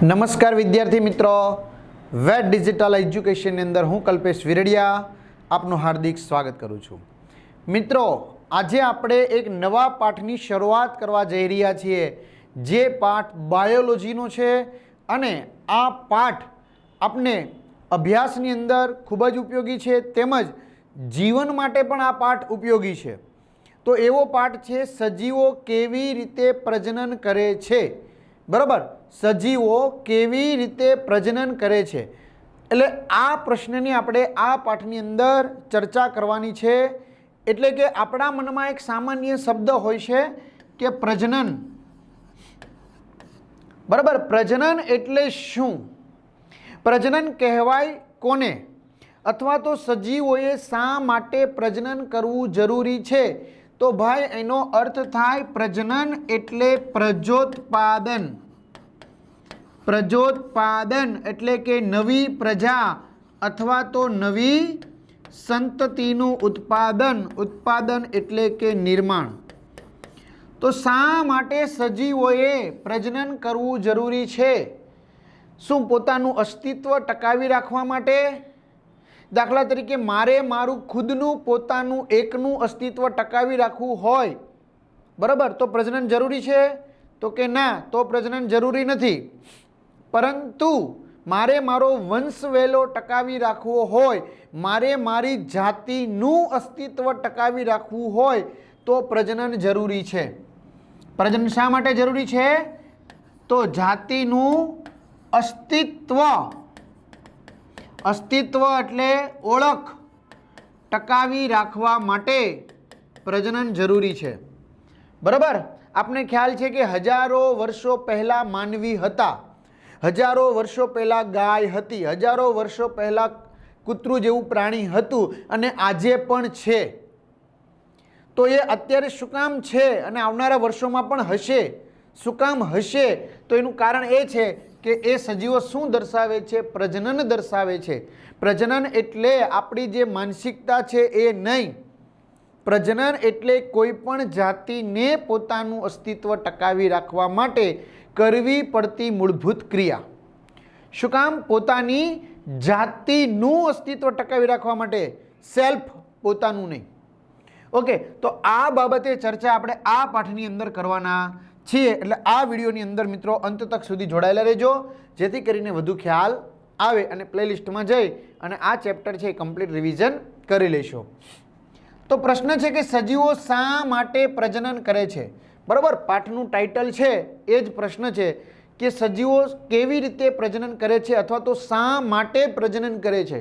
नमस्कार विद्यार्थी मित्रों, वेट डिजिटल एज्युकेशन अंदर हूँ कल्पेश विरडिया आपनु हार्दिक स्वागत करूँ छूँ। मित्रों, आज आपणे एक नवा पाठनी शुरुआत करवा जई रह्या छीए, जे पाठ बायोलॉजीनो छे अने आ पाठ आपने अभ्यासनी अंदर खूब ज उपयोगी छे, तेमज जीवन माटे पण आ पाठ उपयोगी छे। तो एवो पाठ छे सजीवो केवी रीते प्रजनन करे छे। बराबर, सजीवो केवी रीते प्रजनन करे छे एटले आ प्रश्ननी आपणे आ पाठनी अंदर चर्चा करवानी छे। एटले के आपणा मनमा एक सामान्य शब्द होय छे के प्रजनन। बराबर, प्रजनन एटले शुं? प्रजनन कहेवाय कोने, अथवा तो सजीवोए शा माटे प्रजनन करवू जरूरी छे? तो भाई एनो अर्थ थाय प्रजनन एटले प्रजोत्पादन। प्रजोत्पादन एटले के नवी प्रजा अथवा तो नवी संततिनु उत्पादन। उत्पादन एटले के निर्माण। तो शा माटे सजीवोए प्रजनन करवू जरूरी छे? शुं पोतानुं अस्तित्व टकावी राखवा माटे? दाखला तरीके मारे मारू खुदनु पोतानु एकनु अस्तित्व टकावी राखवू होय, बराबर, तो प्रजनन जरूरी छे? तो के ना, तो प्रजनन जरूरी नथी। परंतु मारे मारो वंश वेलो टकावी राखवो होय, मारे मारी जातिनु अस्तित्व टकावी राखवू होय तो प्रजनन जरूरी छे। प्रजनन शा माटे जरूरी छे? तो जातिनु अस्तित्व, अस्तित्व एटले ओळख टकावी राखवा माटे प्रजनन जरूरी छे। बराबर, आपने ख्याल छे कि हजारों वर्षों पहला मानवी हता, हजारों वर्षों पहला गाय हती, हजारों वर्षों पहला कूतरू जेवुं प्राणी हतुं अने आजे पण छे। तो ये अत्यारे शुं काम छे अने आवनारा वर्षोमां पण हशे? शुं काम हशे? तो एनुं कारण ए छे के ए सजीवो शुं दर्शावे छे? प्रजनन दर्शावे छे। प्रजनन एटले आपणी जे मानसिकता छे ए नहीं। प्रजनन एटले कोईपण जातिने पोतानुं अस्तित्व टकावी राखवा माटे करवी पड़ती मूलभूत क्रिया। शुं काम? पोतानी जातिनुं अस्तित्व टकावी राखवा माटे, सेल्फ, पोतानुं नहीं। ओके, तो आ बाबते चर्चा आपणे आ पाठनी अंदर करवाना छीए। એટલે આ વિડિયોની અંદર મિત્રો અંત તક સુધી જોડાયેલા રહેજો, જેથી કરીને વધુ ખ્યાલ આવે અને પ્લેલિસ્ટમાં જઈ અને આ ચેપ્ટર છે કમ્પ્લીટ રિવિઝન કરી લેશો। તો પ્રશ્ન છે કે સજીવો શા માટે પ્રજનન કરે છે? બરાબર, પાઠનું ટાઇટલ છે એ જ પ્રશ્ન છે કે સજીવો કેવી રીતે પ્રજનન કરે છે અથવા તો શા માટે પ્રજનન કરે છે?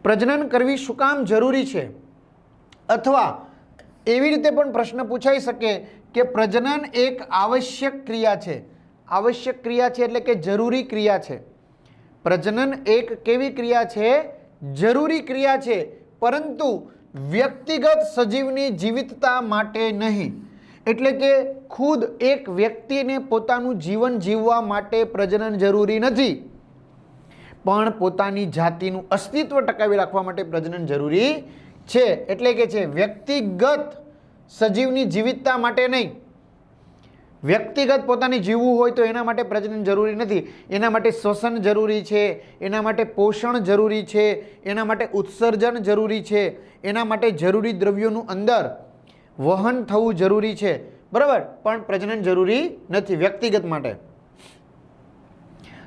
પ્રજનન કરવી શું કામ જરૂરી છે? અથવા એવી રીતે પણ પ્રશ્ન પૂછાઈ શકે કે પ્રજનન એક આવશ્યક ક્રિયા છે। આવશ્યક ક્રિયા છે એટલે કે જરૂરી ક્રિયા છે। પ્રજનન એક કેવી ક્રિયા છે? જરૂરી ક્રિયા છે, પરંતુ વ્યક્તિગત સજીવની જીવિતતા માટે નહીં। એટલે કે ખુદ એક વ્યક્તિને પોતાનું જીવન જીવવા માટે પ્રજનન જરૂરી નથી, પણ પોતાની જાતિનું અસ્તિત્વ ટકાવી રાખવા માટે પ્રજનન જરૂરી છે। એટલે કે છે વ્યક્તિગત સજીવની જીવિતતા માટે નહીં। વ્યક્તિગત પોતાની જીવવું હોય તો એના માટે પ્રજનન જરૂરી નથી। એના માટે શ્વસન જરૂરી છે, એના માટે પોષણ જરૂરી છે, એના માટે ઉત્સર્જન જરૂરી છે, એના માટે જરૂરી દ્રવ્યોનું અંદર વહન થવું જરૂરી છે, બરાબર, પણ પ્રજનન જરૂરી નથી વ્યક્તિગત માટે।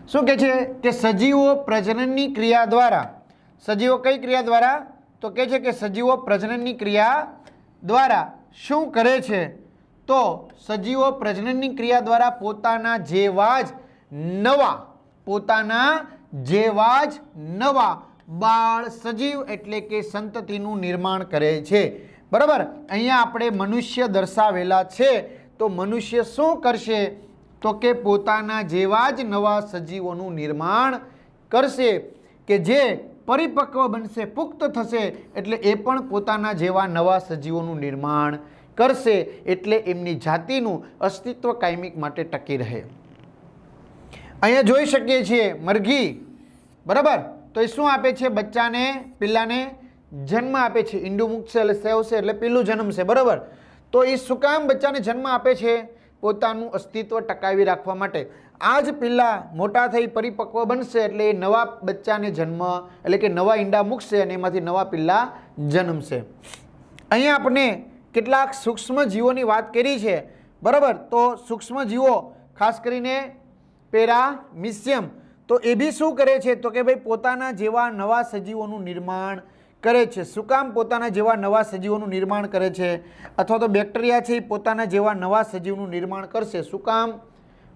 શું કહે છે કે સજીવો પ્રજનનની ક્રિયા દ્વારા, સજીવો કઈ ક્રિયા દ્વારા? તો કહે છે કે સજીવો પ્રજનનની ક્રિયા દ્વારા શું કરે છે? તો સજીવો પ્રજનનની ક્રિયા દ્વારા પોતાના જેવા જ નવા, પોતાના જેવા જ નવા બાળ સજીવ એટલે કે સંતતિનું નિર્માણ કરે છે। બરાબર, અહીંયા આપણે મનુષ્ય દર્શાવેલા છે, તો મનુષ્ય શું કરશે? તો કે પોતાના જેવા જ નવા સજીવોનું નિર્માણ કરશે કે જે પરિપક્વ બનશે, પુખ્ત થશે એટલે એ પણ પોતાના જેવા નવા સજીવોનું નિર્માણ કરશે, એટલે એમની જાતિનું અસ્તિત્વ કાયમિક માટે ટકી રહે। અહીંયા જોઈ શકીએ છીએ મરઘી, બરાબર, તો એ શું આપે છે? બચ્ચાને, પિલ્લાને જન્મ આપે છે। ઈંડું મૂકશે એટલે સેવશે એટલે પિલ્લું જન્મશે, બરાબર। તો એ શું કામ બચ્ચાને જન્મ આપે છે? પોતાનું અસ્તિત્વ ટકાવી રાખવા માટે। આ જ પિલ્લા મોટા થઈ પરિપક્વ બનશે એટલે એ નવા બચ્ચાને જન્મ એટલે કે નવા ઈંડા મૂકશે અને એમાંથી નવા પિલ્લા જન્મશે. અહીંયા આપણે કેટલાક સૂક્ષ્મ જીવોની વાત કરી છે, બરાબર. તો સૂક્ષ્મ જીવો ખાસ કરીને પેરામિશિયમ, તો એ બી શું કરે છે તો કે ભાઈ પોતાના જેવા નવા સજીવોનું નિર્માણ કરે છે. શું કામ પોતાના જેવા નવા સજીવોનું નિર્માણ કરે છે? અથવા તો બેક્ટેરિયા છે એ પોતાના જેવા નવા સજીવનું નિર્માણ કરશે. શું કામ?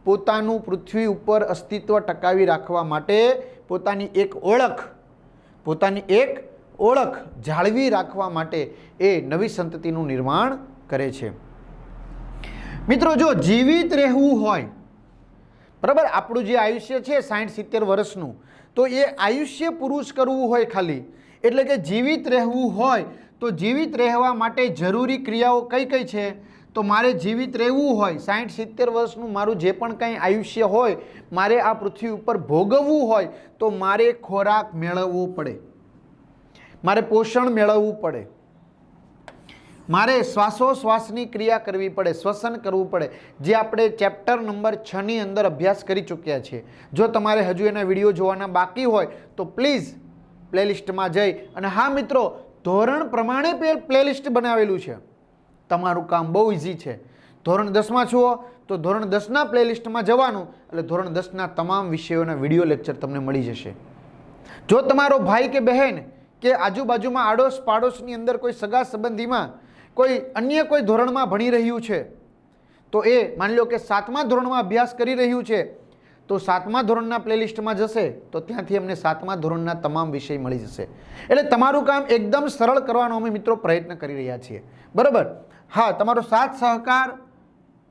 પોતાનું પૃથ્વી ઉપર અસ્તિત્વ ટકાવી રાખવા માટે, પોતાની એક ઓળખ જાળવી રાખવા માટે એ નવી સંતતિનું નિર્માણ કરે છે. મિત્રો, જો જીવિત રહેવું હોય, બરાબર, આપણું જે આયુષ્ય છે 60-70 વર્ષનું, તો એ આયુષ્ય પૂરું કરવું હોય ખાલી, એટલે કે જીવિત રહેવું હોય તો જીવિત રહેવા માટે જરૂરી ક્રિયાઓ કઈ કઈ છે? તો મારે જીવિત રહેવું હોય 60-70 વર્ષનું મારું જે પણ કંઈ આયુષ્ય હોય, મારે આ પૃથ્વી ઉપર ભોગવવું હોય તો મારે ખોરાક મેળવવો પડે, મારે પોષણ મેળવવું પડે, મારે શ્વાસોશ્વાસની ક્રિયા કરવી પડે, શ્વસન કરવું પડે, જે આપણે ચેપ્ટર નંબર 6 ની અંદર અભ્યાસ કરી ચૂક્યા છીએ. જો તમારે હજુ એના વિડીયો જોવાના બાકી હોય તો પ્લીઝ પ્લેલિસ્ટમાં જઈ અને, હા મિત્રો, ધોરણ પ્રમાણે પ્લેલિસ્ટ બનાવેલું છે. તમારું કામ બહુ ઇઝી છે. ધોરણ 10માં છો તો ધોરણ 10ના પ્લેલિસ્ટમાં જવાનું એટલે ધોરણ 10ના તમામ વિષયોના વિડીયો લેક્ચર તમને મળી જશે. જો તમારો ભાઈ કે બહેન કે આજુબાજુમાં આડોશ પાડોશની અંદર કોઈ સગા સંબંધીમાં કોઈ અન્ય કોઈ ધોરણમાં ભણી રહ્યું છે, તો એ માની લો કે 7મા ધોરણમાં અભ્યાસ કરી રહ્યું છે, તો 7મા ધોરણના પ્લેલિસ્ટમાં જશે તો ત્યાંથી અમને 7મા ધોરણના તમામ વિષય મળી જશે. એટલે તમારું કામ એકદમ સરળ કરવાનો અમે મિત્રો પ્રયત્ન કરી રહ્યા છીએ, બરાબર. હા, તમારો સાથ સહકાર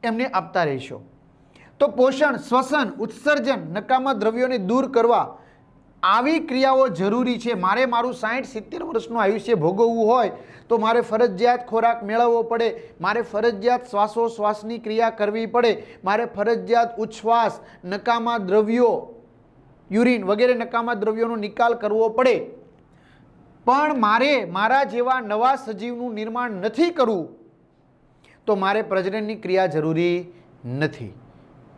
એમને આપતા રહેશો. તો પોષણ, શ્વસન, ઉત્સર્જન, નકામા દ્રવ્યોને દૂર કરવા, આવી ક્રિયાઓ જરૂરી છે. મારે મારું 60-70 વર્ષનું આયુષ્ય ભોગવવું હોય તો મારે ફરજિયાત ખોરાક મેળવવો પડે, મારે ફરજિયાત શ્વાસોશ્વાસની ક્રિયા કરવી પડે, મારે ફરજિયાત ઉચ્છ્વાસ, નકામા દ્રવ્યો, યુરિન વગેરે નકામા દ્રવ્યોનો નિકાલ કરવો પડે. પણ મારે મારા જેવા નવા સજીવનું નિર્માણ નથી કરવું તો મારે પ્રજનનની ક્રિયા જરૂરી નથી,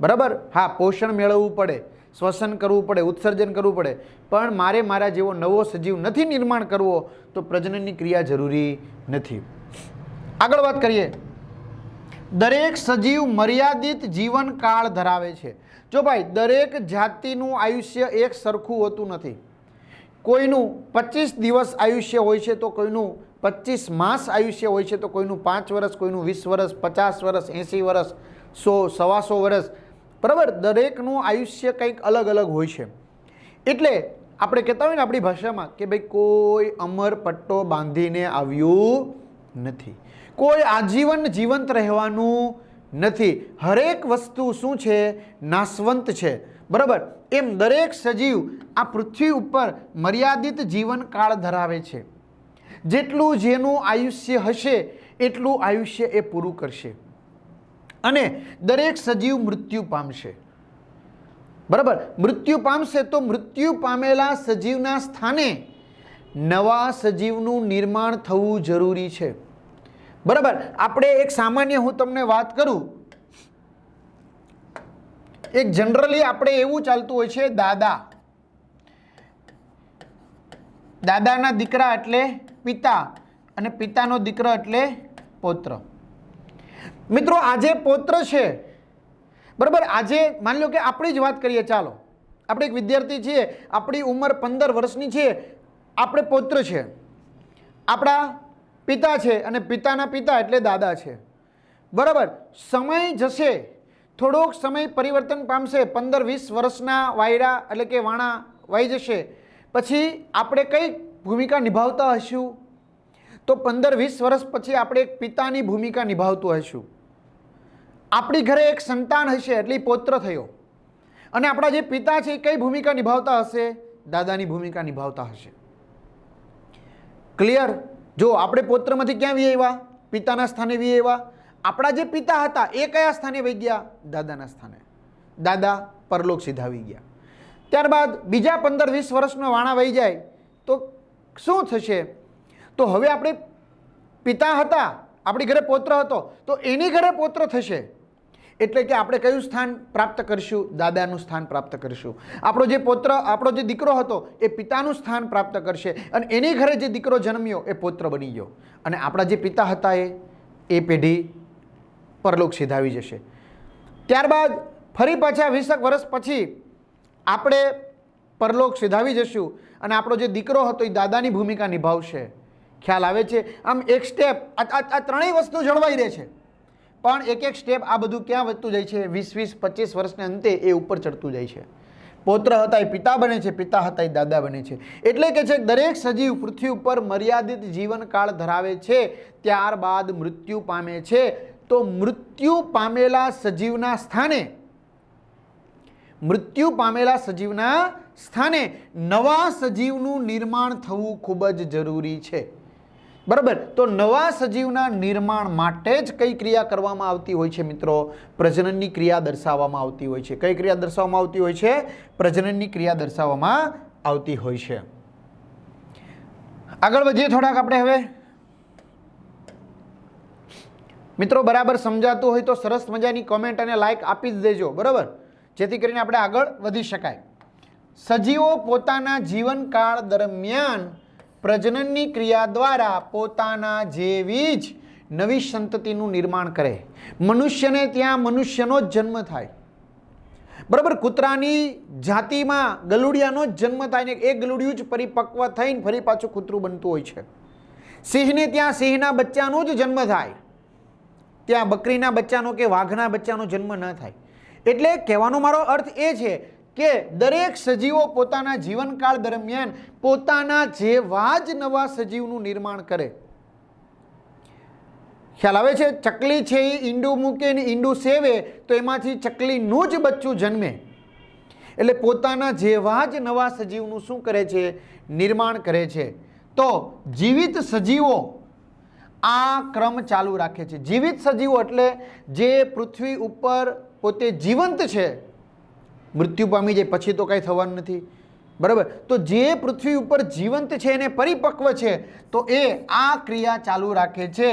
બરાબર. હા, પોષણ મેળવવું પડે, શ્વસન કરવું પડે, ઉત્સર્જન કરવું પડે, પણ મારે મારા જેવો નવો સજીવ નથી નિર્માણ કરવો તો પ્રજનનની ક્રિયા જરૂરી નથી. આગળ વાત કરીએ. દરેક સજીવ મર્યાદિત જીવનકાળ ધરાવે છે. જો ભાઈ, દરેક જાતિનું આયુષ્ય એક સરખું હોતું નથી. કોઈનું 25 દિવસ આયુષ્ય હોય છે તો કોઈનું 25 માસ આયુષ્ય હોય છે, તો કોઈનું 5 વર્ષ, કોઈનું 20 વર્ષ, 50 વર્ષ, 80 વર્ષ, 100, 125 વર્ષ, બરાબર. દરેકનું આયુષ્ય કંઈક અલગ અલગ હોય છે. એટલે આપણે કહેતા હોય ને આપણી ભાષામાં કે ભાઈ કોઈ અમર પટ્ટો બાંધીને આવ્યું નથી, કોઈ આજીવન જીવંત રહેવાનું નથી. હરેક વસ્તુ શું છે? નાશવંત છે, બરાબર. એમ દરેક સજીવ આ પૃથ્વી ઉપર મર્યાદિત જીવનકાળ ધરાવે છે. જેટલું જેનું આયુષ્ય હશે એટલું આયુષ્ય એ પૂરું કરશે અને દરેક સજીવ મૃત્યુ પામશે, બરાબર. મૃત્યુ પામશે તો મૃત્યુ પામેલા સજીવના સ્થાને નવા સજીવનું નિર્માણ થવું જરૂરી છે, બરાબર. આપણે એક સામાન્ય હું તમને વાત કરું, એક જનરલી આપણે એવું ચાલતું હોય છે, દાદાના દીકરા એટલે પિતા અને પિતાનો દીકરો એટલે પૌત્ર. મિત્રો, આજે પૌત્ર છે, બરાબર. આજે માની લો કે આપણી જ વાત કરીએ, ચાલો આપણે એક વિદ્યાર્થી છીએ, આપણી ઉંમર 15 વર્ષની છે, આપણે પૌત્ર છે, આપણા પિતા છે અને પિતાના પિતા એટલે દાદા છે, બરાબર. સમય જશે, થોડોક સમય પરિવર્તન પામશે, 15-20 વર્ષના વાયરા એટલે કે વાણા વાઈ જશે, પછી આપણે કઈ ભૂમિકા નિભાવતા હશું? તો 15-20 વર્ષ પછી આપણે એક પિતાની ભૂમિકા નિભાવતું હશું. આપણી ઘરે એક સંતાન હશે એટલે પૌત્ર થયો, અને આપણા જે પિતા છે એ કઈ ભૂમિકા નિભાવતા હશે? દાદાની ભૂમિકા નિભાવતા હશે. ક્લિયર? જો આપણે પૌત્રમાંથી ક્યાં વી આવ્યા? પિતાના સ્થાને વી આવ્યા. આપણા જે પિતા હતા એ કયા સ્થાને વહી ગયા? દાદાના સ્થાને. દાદા પરલોક સીધાવી ગયા. ત્યારબાદ બીજા 15-20 વર્ષનો વાણા વહી જાય તો શું થશે? તો હવે આપણે પિતા હતા, આપણી ઘરે પૌત્ર હતો, તો એની ઘરે પૌત્ર થશે, એટલે કે આપણે કયું સ્થાન પ્રાપ્ત કરશું? દાદાનું સ્થાન પ્રાપ્ત કરશું. આપણો જે પુત્ર, આપણો જે દીકરો હતો એ પિતાનું સ્થાન પ્રાપ્ત કરશે અને એની ઘરે જે દીકરો જન્મ્યો એ પુત્ર બની ગયો અને આપણા જે પિતા હતા એ પેઢી પરલોક સિધાવી જશે. ત્યારબાદ ફરી પાછા 20 વર્ષ પછી આપણે પરલોક સિધાવી જશું અને આપણો જે દીકરો હતો એ દાદાની ભૂમિકા નિભાવશે. ખ્યાલ આવે છે? આમ એક સ્ટેપ આ ત્રણેય વસ્તુ જળવાઈ રહે છે, પણ એક એક સ્ટેપ આ બધું ક્યાં વધતું જાય છે? 20-25 વર્ષને અંતે એ ઉપર ચડતું જાય છે. પૌત્ર હતા એ પિતા બને છે, પિતા હતા એ દાદા બને છે. એટલે કે છે દરેક સજીવ પૃથ્વી ઉપર મર્યાદિત જીવનકાળ ધરાવે છે, ત્યારબાદ મૃત્યુ પામે છે. તો મૃત્યુ પામેલા સજીવના સ્થાને નવા સજીવનું નિર્માણ થવું ખૂબ જ જરૂરી છે. બરાબર? તો નવા સજીવના નિર્માણ માટે જ કઈ ક્રિયા કરવામાં આવતી હોય છે મિત્રો? પ્રજનનની ક્રિયા દર્શાવવામાં આવતી હોય છે. કઈ ક્રિયા દર્શાવવામાં આવતી હોય છે? પ્રજનનની ક્રિયા દર્શાવવામાં આવતી હોય છે. આગળ વધીએ થોડાક આપણે હવે. મિત્રો બરાબર સમજાતું હોય તો સરસ મજાની કોમેન્ટ અને લાઈક આપી જ દેજો, બરાબર, જેથી કરીને આપણે આગળ વધી શકાય. સજીવો પોતાના જીવનકાળ દરમિયાન પ્રજનનની ક્રિયા દ્વારા પોતાના જેવી જ નવી સંતતિનું નિર્માણ કરે. મનુષ્યને ત્યાં મનુષ્યનો જ જન્મ થાય, બરાબર. કૂતરાની જાતિમાં ગલુડિયાનો જ જન્મ થાય ને એ ગલુડિયું જ પરિપક્વ થઈને ફરી પાછું કૂતરું બનતું હોય છે. સિંહને ત્યાં સિંહના બચ્ચાનો જ જન્મ થાય, ત્યાં બકરીના બચ્ચાનો કે વાઘના બચ્ચાનો જન્મ ન થાય. એટલે કહેવાનો મારો અર્થ એ છે કે દરેક સજીવો પોતાના જીવનકાળ દરમિયાન પોતાના જેવા જ નવા સજીવનું નિર્માણ કરે. ખ્યાલ આવે છે? ચકલી છે એ ઈંડું મૂકે ને ઈંડું સેવે તો એમાંથી ચકલીનું જ બચ્ચું જન્મે. એટલે પોતાના જેવા જ નવા સજીવનું શું કરે છે? નિર્માણ કરે છે. તો જીવિત સજીવો આ ક્રમ ચાલુ રાખે છે. જીવિત સજીવો એટલે જે પૃથ્વી ઉપર પોતે જીવંત છે, મૃત્યુ પામી જાય પછી તો કંઈ થવાનું નથી, બરાબર. તો જે પૃથ્વી ઉપર જીવંત છે એને પરિપક્વ છે તો એ આ ક્રિયા ચાલુ રાખે છે.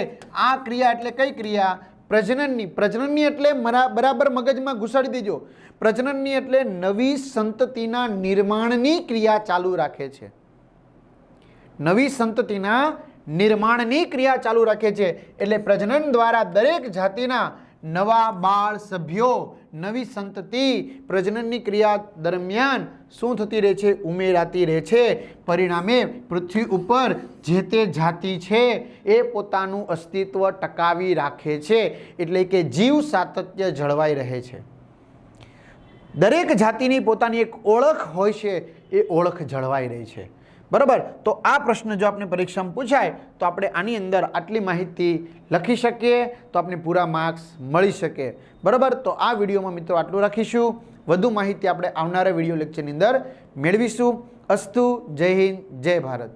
આ ક્રિયા એટલે કઈ ક્રિયા? પ્રજનનની. પ્રજનનની એટલે બરાબર મગજમાં ઘુસાડી દેજો. પ્રજનનની એટલે નવી સંતતિના નિર્માણની ક્રિયા ચાલુ રાખે છે. નવી સંતતિના નિર્માણની ક્રિયા ચાલુ રાખે છે. એટલે પ્રજનન દ્વારા દરેક જાતિના નવા બાળ સભ્યો, નવી સંતતિ પ્રજનનની ક્રિયા દરમિયાન શું થતી રહે છે? ઉમેરાતી રહે છે. પરિણામે પૃથ્વી ઉપર જે તે જાતિ છે એ પોતાનું અસ્તિત્વ ટકાવી રાખે છે. એટલે કે જીવ સાતત્ય જળવાઈ રહે છે. દરેક જાતિની પોતાની એક ઓળખ હોય છે, એ ઓળખ જળવાઈ રહી છે, બરાબર. તો આ પ્રશ્ન જો આપણે પરીક્ષામાં પૂછાય તો આપણે આની અંદર આટલી માહિતી લખી શકીએ તો આપણે પૂરા માર્ક્સ મળી શકે, બરાબર. તો આ વિડીયોમાં મિત્રો આટલું રાખીશું. વધુ માહિતી આપણે આવનારા વિડીયો લેક્ચરની અંદર મેળવીશું. અસ્તુ. જય હિન્દ, જય ભારત.